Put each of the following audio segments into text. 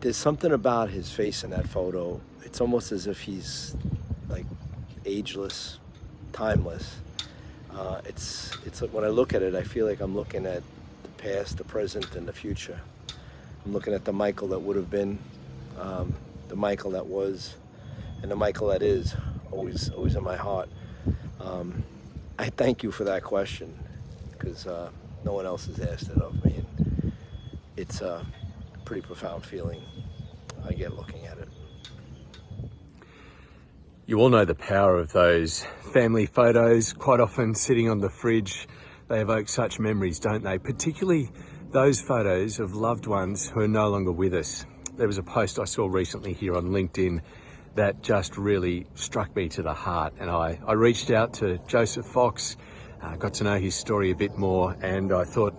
there's something about his face in that photo. It's almost as if he's like ageless, timeless. It's like when I look at it, I feel like I'm looking at the past, the present, and the future. I'm looking at the Michael that would have been, the Michael that was, and the Michael that is, always in my heart. I thank you for that question, because no one else has asked it of me. And it's a pretty profound feeling I get looking at it. You all know the power of those family photos, quite often sitting on the fridge. They evoke such memories, don't they? Particularly those photos of loved ones who are no longer with us. There was a post I saw recently here on LinkedIn that just really struck me to the heart. And I reached out to Joseph Fox, got to know his story a bit more, and I thought,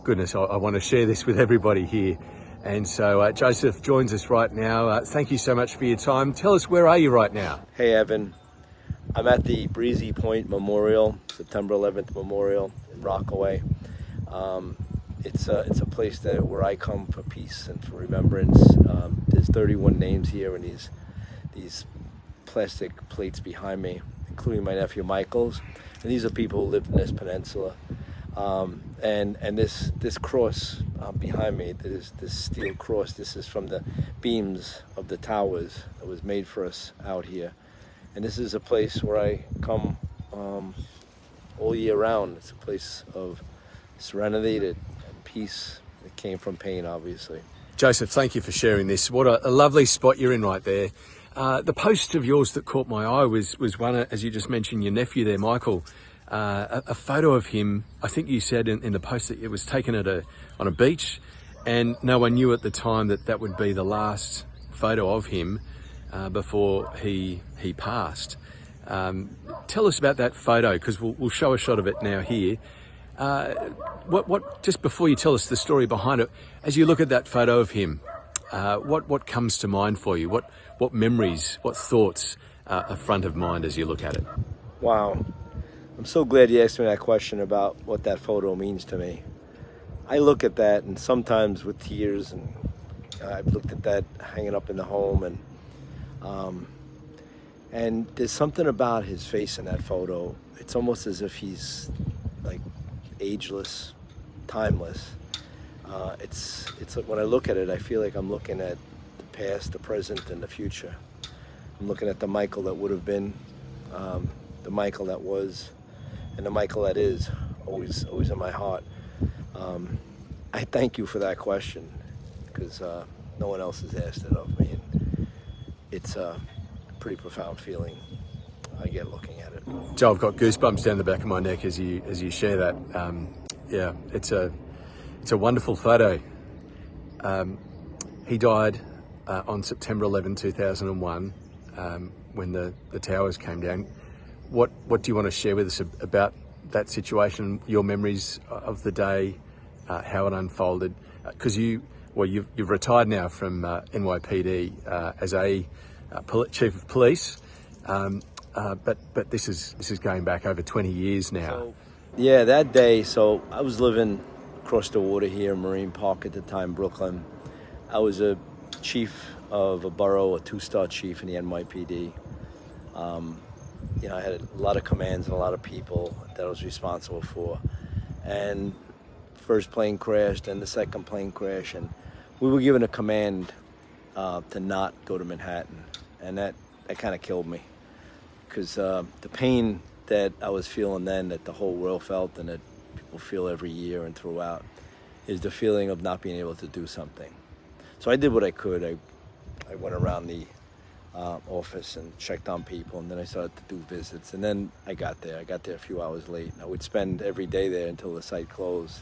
goodness, I want to share this with everybody here. And so Joseph joins us right now. Thank you so much for your time. Tell us, where are you right now? Hey, Evan. I'm at the Breezy Point Memorial, September 11th Memorial in Rockaway. It's a place where I come for peace and for remembrance. There's 31 names here, and these plastic plates behind me, including my nephew Michael's. And these are people who lived in this peninsula. And this cross behind me, this steel cross, this is from the beams of the towers that was made for us out here. And this is a place where I come all year round. It's a place of serenity and peace. It came from pain, obviously. Joseph, thank you for sharing this. What a lovely spot you're in right there. The post of yours that caught my eye was one, as you just mentioned, your nephew there, Michael. A photo of him. I think you said in the post that it was taken on a beach, and no one knew at the time that would be the last photo of him before he passed. Tell us about that photo, because we'll show a shot of it now here. What just before you tell us the story behind it, as you look at that photo of him, what comes to mind for you? What memories, what thoughts are front of mind as you look at it? Wow. I'm so glad you asked me that question about what that photo means to me. I look at that, and sometimes with tears, and I've looked at that hanging up in the home, and there's something about his face in that photo. It's almost as if he's like ageless, timeless. It's like when I look at it, I feel like I'm looking at the past, the present, and the future. I'm looking at the Michael that would have been, the Michael that was, and the Michael that is, always in my heart. I thank you for that question, because no one else has asked it of me. And it's a pretty profound feeling I get looking at it. Joe, I've got goosebumps down the back of my neck as you share that. Yeah, it's a wonderful photo. He died on September 11, 2001, when the towers came down. What do you want to share with us about that situation, your memories of the day, how it unfolded? Because you've retired now from NYPD as a chief of police, but this is going back over 20 years now. So, yeah, that day. So I was living across the water here in Marine Park at the time, Brooklyn. I was a chief of a borough, a 2-star chief in the NYPD. I had a lot of commands and a lot of people that I was responsible for. And first plane crashed, and the second plane crashed, and we were given a command to not go to Manhattan. And that kind of killed me, because the pain that I was feeling then, that the whole world felt, and that people feel every year and throughout, is the feeling of not being able to do something. So I did what I could. I went around the office and checked on people, and then I started to do visits. And then I got there a few hours late, and I would spend every day there until the site closed.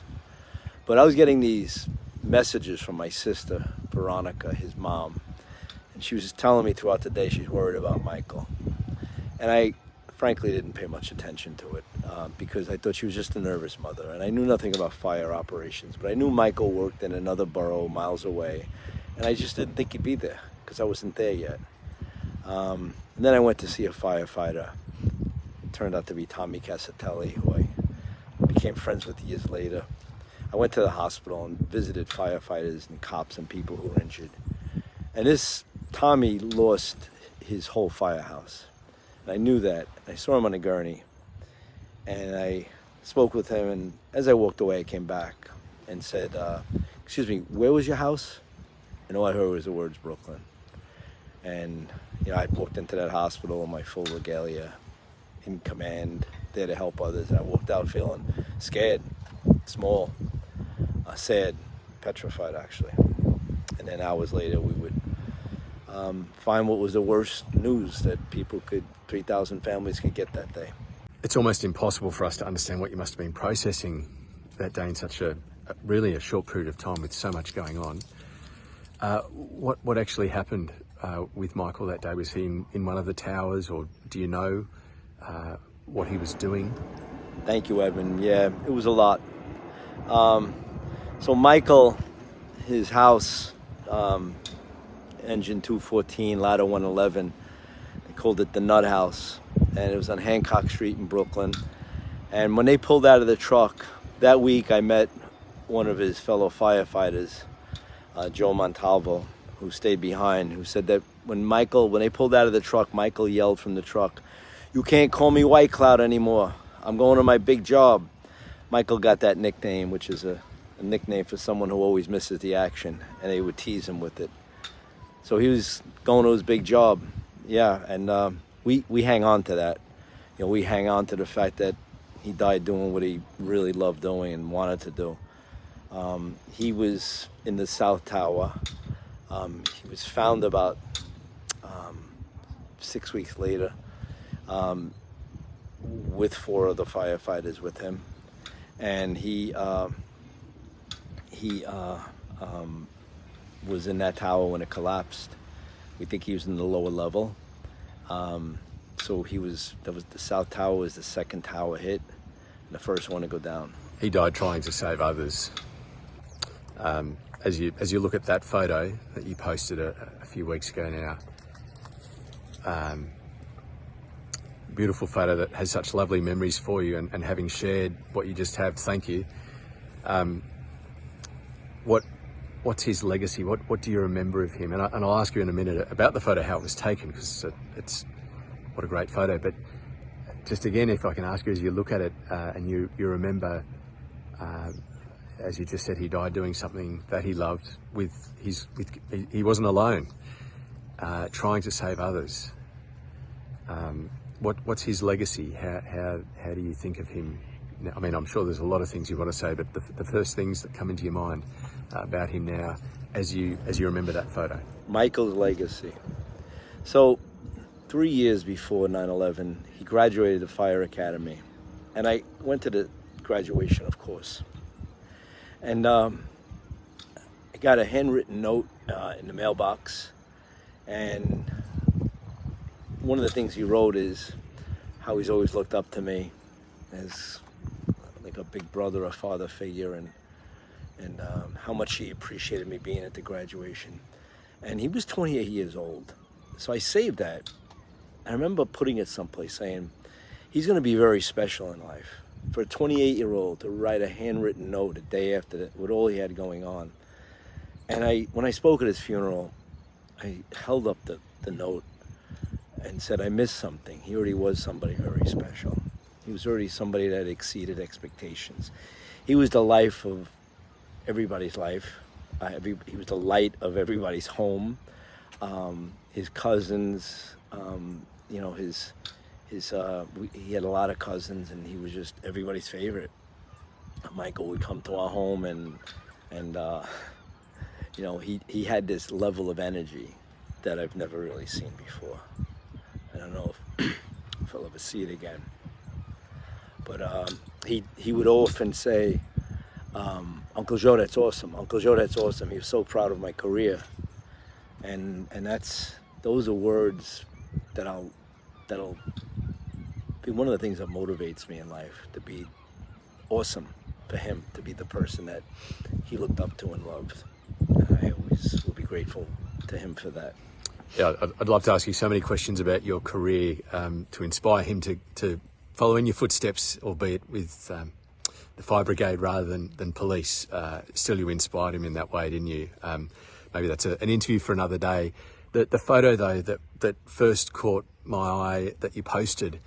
But I was getting these messages from my sister, Veronica, his mom, and she was just telling me throughout the day she's worried about Michael. And I frankly didn't pay much attention to it because I thought she was just a nervous mother, and I knew nothing about fire operations. But I knew Michael worked in another borough miles away, and I just didn't think he'd be there because I wasn't there yet. And then I went to see a firefighter. It turned out to be Tommy Casatelli, who I became friends with years later. I went to the hospital and visited firefighters and cops and people who were injured. And this Tommy lost his whole firehouse. And I knew that. I saw him on a gurney. And I spoke with him, and as I walked away, I came back and said, excuse me, where was your house? And all I heard was the words Brooklyn. And, I walked into that hospital in my full regalia, in command, there to help others. And I walked out feeling scared, small, sad, petrified, actually. And then hours later, we would find what was the worst news that 3,000 families could get that day. It's almost impossible for us to understand what you must have been processing that day in such really a short period of time with so much going on. What actually happened with Michael that day? Was he in one of the towers, or do you know what he was doing? Thank you, Edmund. Yeah, it was a lot. So Michael, his house, engine 214, ladder 111, they called it the Nut House, and it was on Hancock Street in Brooklyn. And when they pulled out of the truck, that week I met one of his fellow firefighters, Joe Montalvo, who stayed behind, who said that when they pulled out of the truck, Michael yelled from the truck, "You can't call me White Cloud anymore. I'm going to my big job." Michael got that nickname, which is a nickname for someone who always misses the action, and they would tease him with it. So he was going to his big job, yeah, and we hang on to that. We hang on to the fact that he died doing what he really loved doing and wanted to do. He was in the South Tower. He was found about 6 weeks later with 4 other firefighters with him, and he was in that tower when it collapsed. We think he was in the lower level. So the South Tower was the second tower hit, and the first one to go down. He died trying to save others. As you look at that photo that you posted a few weeks ago now, beautiful photo that has such lovely memories for you, and having shared what you just have, thank you. What's his legacy? What do you remember of him? And I'll ask you in a minute about the photo, how it was taken, because it's what a great photo. But just again, if I can ask you, as you look at it and you remember, as you just said, he died doing something that he loved. He wasn't alone, trying to save others. What's his legacy? How do you think of him? Now, I mean, I'm sure there's a lot of things you want to say, but the first things that come into your mind about him now, as you remember that photo. Michael's legacy. So 3 years before 9/11, he graduated the fire academy, and I went to the graduation, of course. And I got a handwritten note in the mailbox, and one of the things he wrote is how he's always looked up to me as like a big brother or father figure, and how much he appreciated me being at the graduation. And he was 28 years old, so I saved that. I remember putting it someplace saying, he's going to be very special in life. For a 28-year-old to write a handwritten note a day after that, with all he had going on. And when I spoke at his funeral, I held up the note and said, I missed something. He already was somebody very special. He was already somebody that exceeded expectations. He was the life of everybody's life. He was the light of everybody's home. His cousins, he had a lot of cousins, and he was just everybody's favorite. Michael would come to our home, and he had this level of energy that I've never really seen before. I don't know if I'll ever see it again. But he would often say, Uncle Joe, that's awesome. Uncle Joe, that's awesome. He was so proud of my career. And those are words that'll be one of the things that motivates me in life, to be awesome for him, to be the person that he looked up to and loved. And I always will be grateful to him for that. Yeah, I'd love to ask you so many questions about your career, to inspire him to follow in your footsteps, albeit with fire brigade rather than police. Still, you inspired him in that way, didn't you? Maybe that's an interview for another day. The photo, though, that first caught my eye that you posted,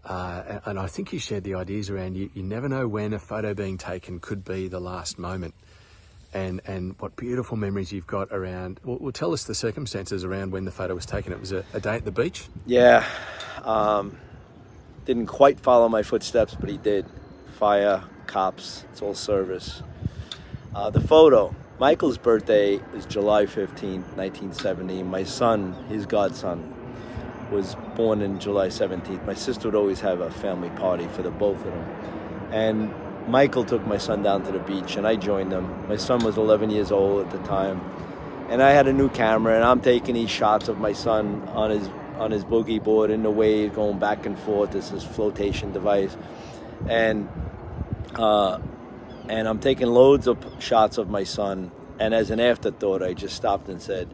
and I think you shared the ideas around you never know when a photo being taken could be the last moment. And what beautiful memories you've got around, well, tell us the circumstances around when the photo was taken. It was a day at the beach? Yeah, didn't quite follow my footsteps, but he did. Fire, cops, it's all service. The photo, Michael's birthday is July 15th, 1970. My son, his godson, was born in July 17th. My sister would always have a family party for the both of them. And Michael took my son down to the beach, and I joined them. My son was 11 years old at the time, and I had a new camera, and I'm taking these shots of my son on his boogie board in the wave, going back and forth. This is flotation device, and I'm taking loads of shots of my son. And as an afterthought, I just stopped and said,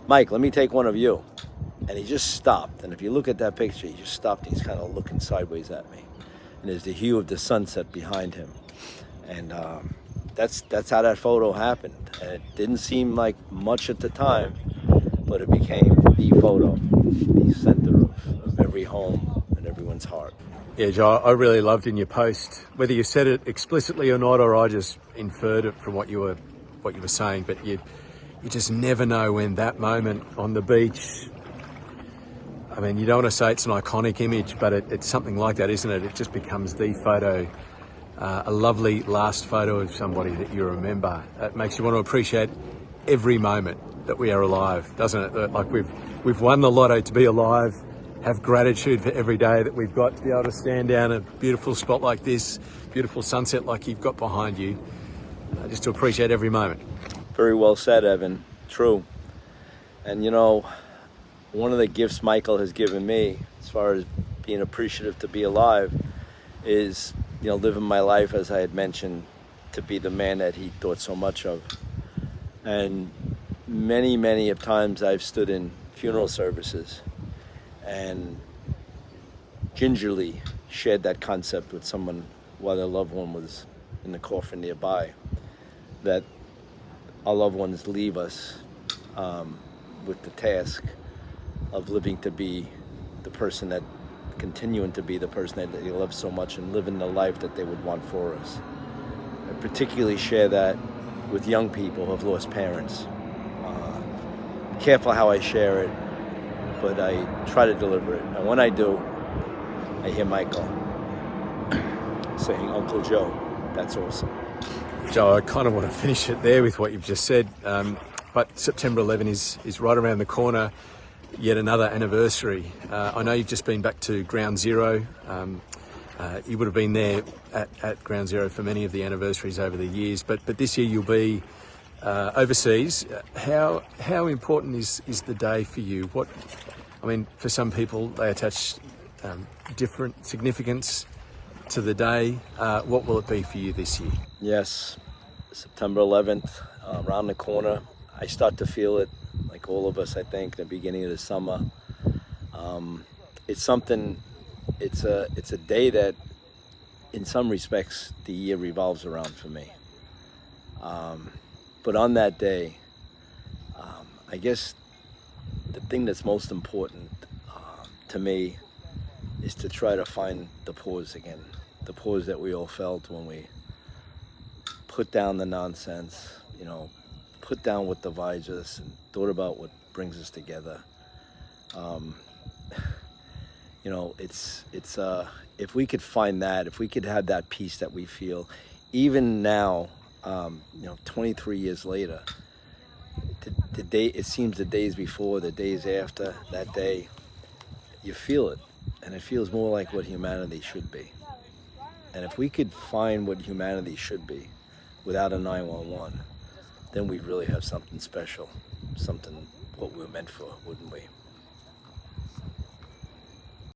"Mike, let me take one of you." And he just stopped. And if you look at that picture, he just stopped. He's kind of looking sideways at me. And there's the hue of the sunset behind him. And that's how that photo happened. And it didn't seem like much at the time, but it became the photo, the center of every home and everyone's heart. Yeah, Joe, I really loved in your post, whether you said it explicitly or not, or I just inferred it from what you were saying, but you just never know when that moment on the beach, I mean, you don't want to say it's an iconic image, but it's something like that, isn't it? It just becomes the photo, a lovely last photo of somebody that you remember. It makes you want to appreciate every moment that we are alive, doesn't it? Like we've won the lotto to be alive, have gratitude for every day that we've got to be able to stand down a beautiful spot like this, beautiful sunset like you've got behind you, just to appreciate every moment. Very well said, Evan. True. And you know, one of the gifts Michael has given me, as far as being appreciative to be alive, is, you know, living my life, as I had mentioned, to be the man that he thought so much of. And many of times I've stood in funeral services and gingerly shared that concept with someone while their loved one was in the coffin nearby, that our loved ones leave us with the task of living to be the person that, continuing to be the person that they love so much and living the life that they would want for us. I particularly share that with young people who have lost parents. Careful how I share it, but I try to deliver it. And when I do, I hear Michael saying, "Uncle Joe, that's awesome." Joe, I kind of want to finish it there with what you've just said, but September 11 is right around the corner, yet another anniversary. I know you've just been back to Ground Zero. You would have been there at Ground Zero for many of the anniversaries over the years, but this year you'll be overseas. How important is the day for you? For some people they attach different significance to the day. What will it be for you this year? Yes, September 11th, around the corner. I start to feel it, like all of us, I think, the beginning of the summer. It's something, it's a day that, in some respects, the year revolves around for me. But on that day, I guess the thing that's most important to me is to try to find the pause again. The pause that we all felt when we put down the nonsense, you know, put down what divides us and thought about what brings us together. You know, it's if we could find that, if we could have that peace that we feel, even now, 23 years later, the day, it seems the days before, the days after that day, you feel it, and it feels more like what humanity should be. And if we could find what humanity should be without a 911, then we'd really have something special, something what we were meant for, wouldn't we?